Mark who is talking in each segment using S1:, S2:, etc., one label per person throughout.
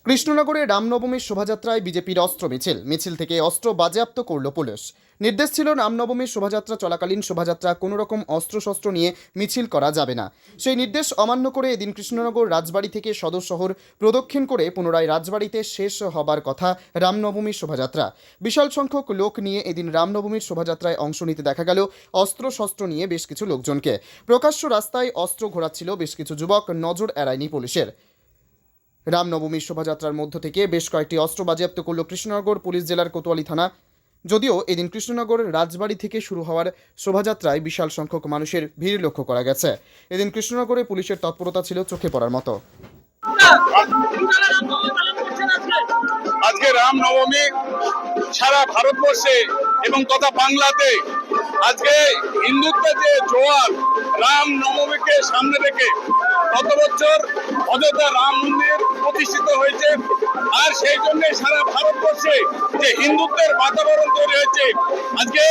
S1: কৃষ্ণনগরে রামনবমীর শোভাযাত্রায় বিজেপির অস্ত্র মিছিল থেকে অস্ত্র বাজেয়াপ্ত করল পুলিশ। নির্দেশ ছিল রামনবমীর শোভাযাত্রা চলাকালীন শোভাযাত্রা কোনো রকম অস্ত্রশস্ত্র নিয়ে মিছিল করা যাবে না। সেই নির্দেশ অমান্য করে এদিন কৃষ্ণনগর রাজবাড়ি থেকে সদর শহর প্রদক্ষিণ করে পুনরায় রাজবাড়িতে শেষ হবার কথা রামনবমীর শোভাযাত্রা। বিশাল সংখ্যক লোক নিয়ে এদিন রামনবমীর শোভাযাত্রায় অংশ নিতে দেখা গেল অস্ত্রশস্ত্র নিয়ে বেশ কিছু লোকজনকে। প্রকাশ্য রাস্তায় অস্ত্র ঘোরাচ্ছিল বেশ কিছু যুবক, নজর এড়ায়নি পুলিশের। রামনবমীর শোভাযাত্রার মধ্য থেকে বেশ কয়েকটি অস্ত্র বাজেয়াপ্ত করল কৃষ্ণনগর পুলিশ জেলার কোতোয়ালি থানা। যদিও এদিন কৃষ্ণনগর রাজবাড়ি থেকে শুরু হওয়ার শোভাযাত্রায় বিশাল সংখ্যক মানুষের ভিড় লক্ষ্য করা গেছে। এদিন কৃষ্ণনগরে পুলিশের তৎপরতা ছিল চোখে পড়ার মতো।
S2: আজকে রামনবমী সারা ভারতবর্ষে এবং তথা বাংলাতে আজকে হিন্দুত্বের যে জোয়ার, রামনবমীকে সামনে রেখে গত বছর অযোধ্যা রাম মন্দির প্রতিষ্ঠিত হয়েছে। আর সেই জন্য সারা ভারতবর্ষে যে হিন্দুত্বের বাতাবরণ তৈরি হয়েছে, আজকে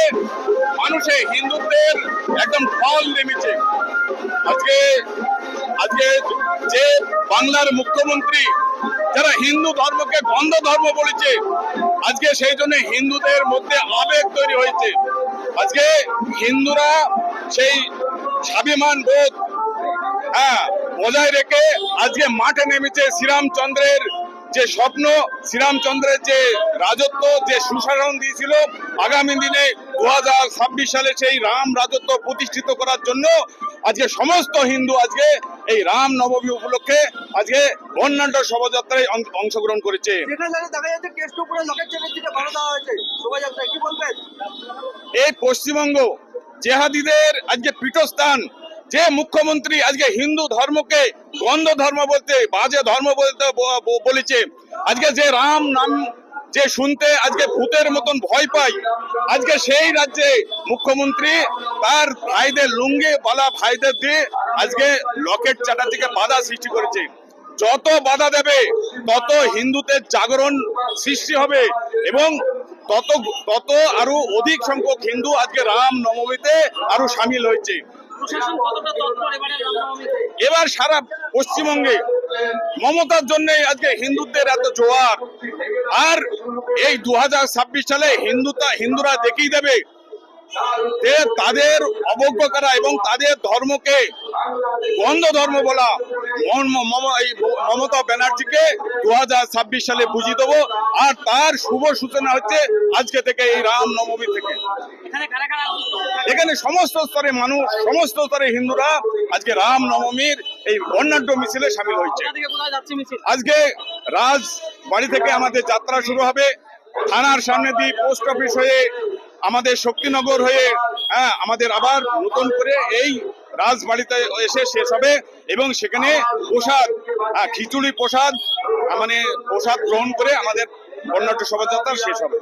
S2: মানুষে হিন্দুত্বের একদম ফল নেমেছে। আজকে আজকে যে বাংলার মুখ্যমন্ত্রী যারা হিন্দু ধর্মকে গন্ধ ধর্ম বলেছে, আজকে সেই জন্য হিন্দুদের মধ্যে আবেগ তৈরি হয়েছে। আজকে হিন্দুরা সেই স্বাভিমান বোধ বজায় রেখে আজকে মাঠে নেমেছে। শ্রীরামচন্দ্রের যে স্বপ্ন, শ্রীরামচন্দ্রের যে রাজত্ব, যে সুশাসন দিয়েছিল, আগামী দিনে 2026 সালে সেই রাম রাজত্ব প্রতিষ্ঠিত করার জন্য আজকে সমস্ত হিন্দু আজকে এই রাম নবমী উপলক্ষে আজকে বর্ণাঢ্য শোভাযাত্রায় অংশগ্রহণ করেছে। এই পশ্চিমবঙ্গ জেহাদিদের আজকে পীঠস্থান। যে মুখ্যমন্ত্রী আজকে হিন্দু ধর্মকে গন্ধ ধর্ম বলতে, বাজে ধর্ম বলতে বলেছে, আজকে যে রাম নাম যে শুনতে আজকে ভূতের মতন ভয় পায়, আজকে সেই রাজ্যে মুখ্যমন্ত্রী তার ভাইদের লুঙ্গি বালা ভাইদের দিয়ে আজকে লকেট চ্যাটার্জিকে বাধা সৃষ্টি করেছে। যত বাধা দেবে তত হিন্দুদের জাগরণ সৃষ্টি হবে এবং তত আরো অধিক সংখ্যক হিন্দু আজকে রাম নবমীতে আরো সামিল হয়েছে। এবার সারা পশ্চিমবঙ্গে মমতার জন্য আজকে হিন্দুদের এত জোয়ার। আর এই 2026 সালে হিন্দুরা দেখিয়ে দেবে যে তাদের অবজ্ঞা করা এবং তাদের ধর্মকে গন্ধ ধর্ম বলা মমতা ব্যানার্জিকে 2026 সালে বুঝিয়ে দেবো। আর তার শুভ সূচনা হচ্ছে আজকে থেকে, এই রাম নবমী থেকে। এখানে সমস্ত স্তরে মানুষ, সমস্ত স্তরে হিন্দুরা আজকে রাম নবমীর এই বর্ণাঢ্য মিছিলে সামিল হয়েছে। আজকে রাজবাড়ি থেকে আমাদের যাত্রা শুরু হবে, থানার সামনে দিয়ে পোস্ট অফিস হয়ে আমাদের শক্তিনগর হয়ে আমাদের আবার নতুন করে এই রাজবাড়িতে এসে শেষ হবে এবং সেখানে প্রসাদ, খিচুড়ি প্রসাদ, মানে প্রসাদ গ্রহণ করে আমাদের বর্ণাঢ্য শোভাযাত্রা শেষ হবে।